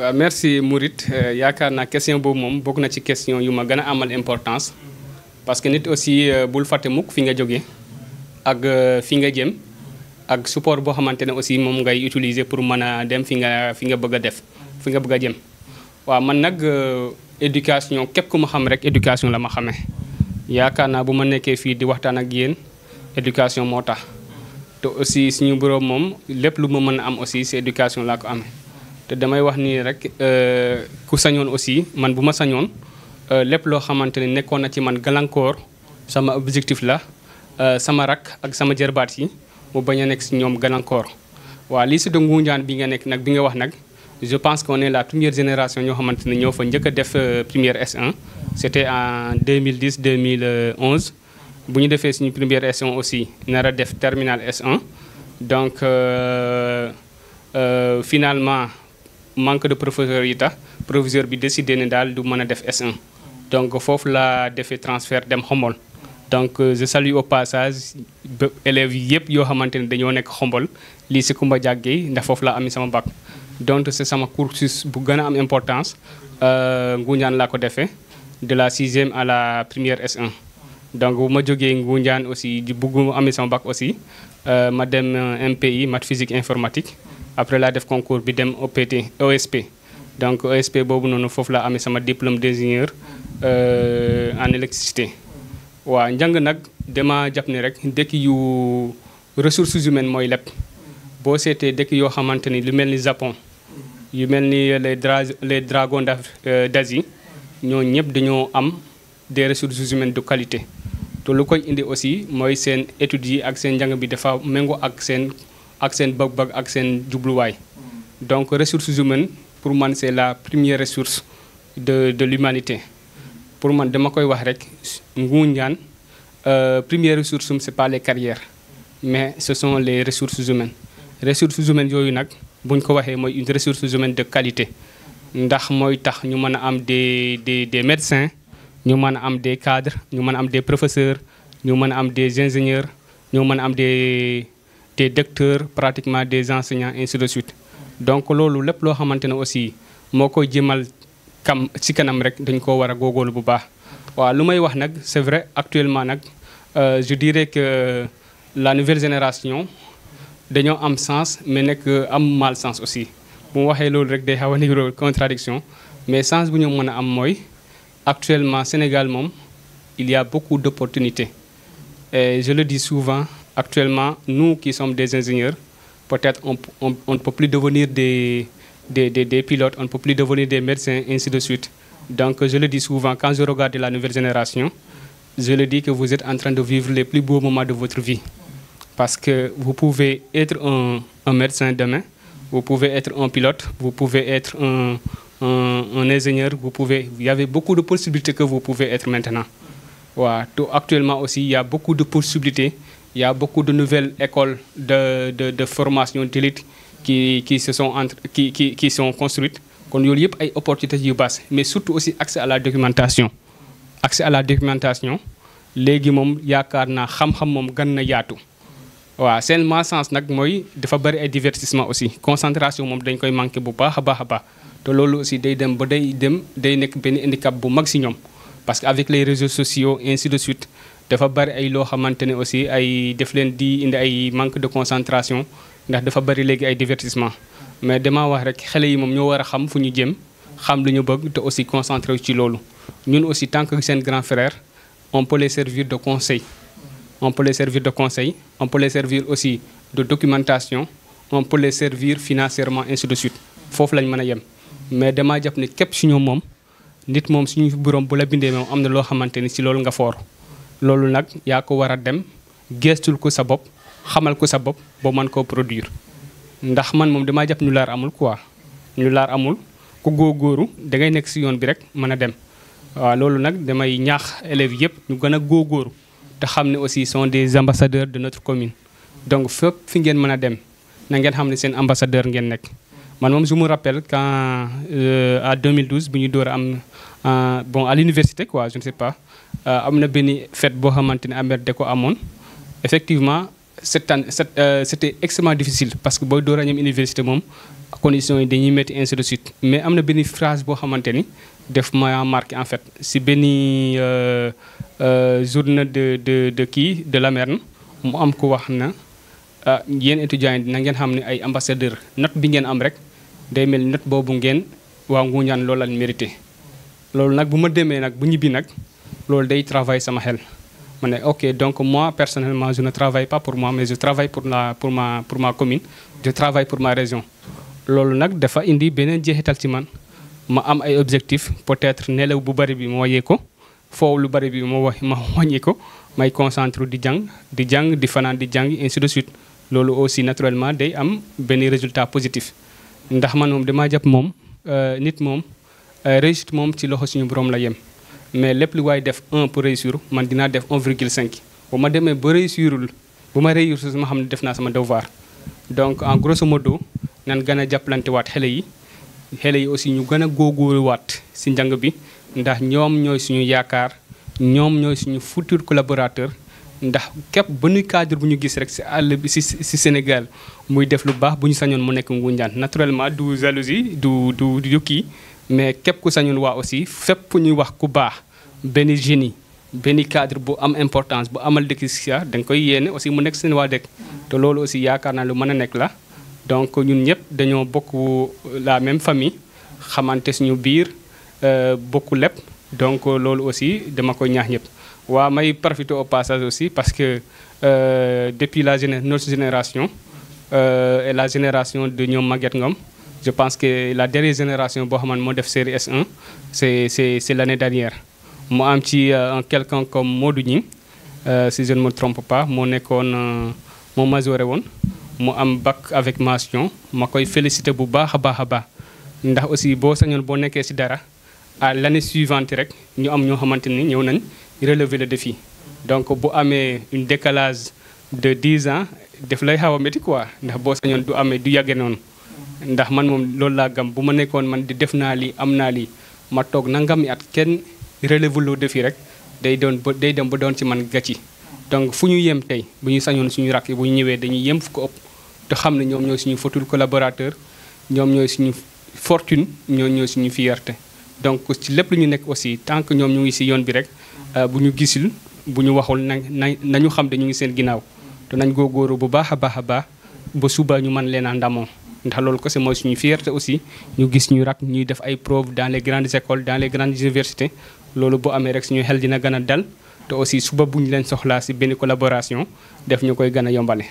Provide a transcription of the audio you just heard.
Merci Mourid yaakaar naa question boobu moom bokk na ci question yu ma gën a amal importance parce que nit aussi bul fàtte mukk fi nga jógee ak fi nga jëm ak support boo xamante ne aussi moom ngay utiliser pour mën a dem fi nga bëgg a def fi nga bëgg a jëm. waaw man nag éducation képp ku ma xam rek éducation la ma xamee yaakaar naa bu ma nekkee fii di waxtaan ak yéen éducation moo tax te aussi suñu boroom moom lépp lu ma mën a am aussi si éducation laa ko amee. te damay wax nii rek ku sañoon aussi man bu ma sañoon lépp loo xamante ne nekkoon na ci man gàllankoor sama objectif la sama rak ak sama jërbaat yi mu bañ a nekk si ñoom gàllankoor. waaw lycée de Ngoundiane bi nga nekk nag bi nga wax nag je pense qu'on est la première génération ñoo xamante ne ñoo fa njëkk a def première S1 c'était en 2010 2011 bu ñu defee suñu première S1 aussi nar a def terminal S1 donc finalement manque de professeur yi tax proviseur bi décidé ne daal du mën a def S1 donc foofu la defee transfert dem Xombol donc je salue au passage élèves yi yëpp yoo xamante ne dañoo nekk Xombol lycée Koumba Diagne ndax foofu la ami sama bac donc c'est sama cursus bu gën a am importance Ngoundiane laa ko defee de la 6e à la première S1 donc bu ma jógee Ngoundiane aussi di bugg ami sama bac aussi ma dem MPI maths physique informatique après laa def concours bi dem OSP donc OSP boobu noonu foofu laa amee sama diplôme d'ingénieur en électricité. waaw njàng nag dama jàpp ne rek dëkk yu ressources humaines mooy lépp boo seetee dëkk yoo xamante ni lu mel ni Japon yu mel ni les dragons d'Asie ñoo ñëpp dañoo am des ressources humaines de qualité te lu koy indi aussi mooy seen études yi ak seen njàng bi dafa méngoo ak seen bëgg-bëgg ak seen jubluwaay. donc ressources humaines pour man c'est la première ressource de l'humanité pour man dama koy wax rek Ngoundiane première ressource c'est pas les carrières mais ce sont les ressources humaines. ressources humaines yooyu nag buñ ko waxee mooy une ressource humaine de qualité ndax mooy tax ñu mën a am des médecins ñu mën a am des cadres ñu mën a am des professeurs ñu mën a am des ingénieurs ñu mën a am des docteurs pratiquement des enseignants ainsi de suite. donc loolu lépp loo xamante ne aussi moo koy jëmal ci kanam rek dañ koo war a góorgóorlu bu baax. waaw lu may wax nag c'est vrai actuellement nag je dirais que la nouvelle génération dañoo am sens mais nekk am malchance aussi bu mu waxee loolu rek day xaw a niru contradiction mais sens bu ñu mën a am mooy actuellement Sénégal moom il y a beaucoup d'opportunités et je le dis souvent. Actuellement, nous qui sommes des ingénieurs, peut-être on ne peut plus devenir des pilotes, on ne peut plus devenir des médecins, ainsi de suite. Donc je le dis souvent, quand je regarde la nouvelle génération, je le dis que vous êtes en train de vivre les plus beaux moments de votre vie. Parce que vous pouvez être un médecin demain, vous pouvez être un pilote, vous pouvez être un ingénieur, il y avait beaucoup de possibilités que vous pouvez être maintenant. Ouais, actuellement aussi, il y a beaucoup de possibilités. Il y a beaucoup de nouvelles écoles de formation d'élite qui sont construites. Il y a des opportunités yu basse, mais surtout aussi accès à la documentation. Accès à la documentation, léegi moom yaakaar naa xam-xam moom gën na yaatu. waaw seulement sens nag mooy dafa bari ay divertissement aussi concentration moom dañ koy manqué bu baax a baax a baax te loolu aussi day dem ba day nekk benn handicap bu mag si ñoom parce que avec les réseaux sociaux ainsi de suite. dafa bari ay loo xamante ne aussi ay def leen di indi ay manque de concentration ndax dafa bari léegi ay divertissement mais dama wax rek xale yi moom ñoo war a xam fu ñu jëm xam lu ñu bëgg te aussi concentré ci loolu. ñun aussi tant que seen grand frère on peut les servir de conseil on peut les servir de conseil on peut les servir aussi de documentation on peut les servir financièrement ainsi de suite foofu lañ mën a yem mais dama jàpp ne képp si ñoom moom nit moom suñu borom bu la bindee moom am na loo xamante ni si loolu nga foor. loolu nag yaa ko war a dem gestul ko sa bopp xamal ko sa bopp boo mën koo produire ndax man moom damaa jàpp ñu laar amul quoi ñu laar amul ku góorgóoru da ngay nekk si yoon bi rek mën a dem. waaw loolu nag damay ñaax élèves yëpp ñu gën a góorgóoru te xam ne aussi sont des ambassadeurs de notre commune donc fépp fi ngeen mën a dem na ngeen xam ne seen ambassadeur ngeen nekk. man moom je me rappelle quand à 2012 bu ñu door a am bon à l'université quoi je ne sais pas. am na benn fête boo xamante ne Ameth da ko amoon effectivement cette année c'était extrêmement difficile parce que booy door a ñëw université moom conditions yi dañuy métti ainsi de suite mais am na benn phrase boo xamante ni def ma marqué en fait si benn journée de Lamerne mu am ko wax na yéen étudiants yi na ngeen xam ne ay ambassadeur note bi ngeen am rek day mel note boobu ngeen waa Ngoundiane loolu lañ mérité. loolu nag bu ma demee nag bu ñibbi nag loolu day travail sama xel ma ne ok donc moi personnellement je ne travaille pas pour moi mais je travaille pour ma commune je travaille pour ma région. loolu nag dafa indi beneen jeexital ci man ma am ay objectifs peut-être nelaw bu bari bi ma wàññi ko foofu lu bari bi ma wàññi ko may concentré di jàng di fanaan di jàng ainsi de suite. loolu aussi naturellement day am benn résultat positif ndax man moom damaa jàpp moom nit moom réussite moom ci loxo suñu borom la yem mais lépp lu waay def 1 pour réussir man dinaa def 1,5 bu ma demee ba réussirul bu ma réussir ma xam ne def naa sama devoir. donc en grosso modo nan gën a jàppalante waat xale yi aussi ñu gën a góorgóorluwaat si njàng bi ndax ñoom ñooy suñu yaakaar ñoom ñooy suñu futur collaborateur. ndax képp ba nuy cadre bu ñu gis rek si àll bi si Sénégal muy def lu baax bu ñu sañoon mu nekk Ngoundiane naturellement du jalousie du kii mais képp ku sañoon waa aussi fépp ñuy wax ku baax benn génie benn cadre bu am importance bu amal dëkk si da nga koy yéene aussi mu nekk seen waa dëkk te loolu aussi yaakaar naa lu mën a nekk la. donc ñun ñëpp dañoo bokk la même famille xamante suñu biir bokk lépp donc loolu aussi dama koy ñaax ñëpp. waaw may profiter au passage aussi parce que depuis notre génération et la génération de ñoom Maguette Ngom je pense que la dernière génération boo xamante moo def série S1 c'est l'année dernière. mu am ci quelqu'un comme Modou Gning si je ne me trompe pas moo nekkoon moo majoré woon mu am bac avec mention ma koy féliciter bu baax a baax ndax aussi boo sañoon boo nekkee si dara à l'année suivante rek ñu am ñoo xamante ni ñëw nañ relever le défi. donc bu amee une décalage de 10 ans def lay xaw a métti quoi ndax boo sañoon du amee du yàgge noonu ndax man moom loolu laa gam bu ma nekkoon man di def naa lii am naa lii ma toog nangami at kenn relever le défi rek day dem ba doon ci man gàcci. donc fu ñu yem tey bu ñu sañoon suñu rakk bu ñu ñëwee dañuy yem fu ko ëpp te xam ne ñoom ñooy suñu futur collaborateur ñoom ñooy suñu fortune ñoom ñooy suñu fierté. donc ci lépp lu ñu nekk aussi tant que ñoom ñu ngi si yoon bi rek bu ñu gisul bu ñu waxul nañu xam ne ñu ngi seen ginnaaw te nañ góorgóorlu bu baax a baax ba suba ñu mën leen a ndamoo ndax loolu ko c'est mooy suñu fierté aussi ñu gis ñu rak ñuy def ay preuves dans les grandes écoles dans les grandes universités loolu bu amee rek suñu xel dina gën a dal te aussi suba bu ñu leen soxlaa si benn collaboration def ñu koy gën a yombale.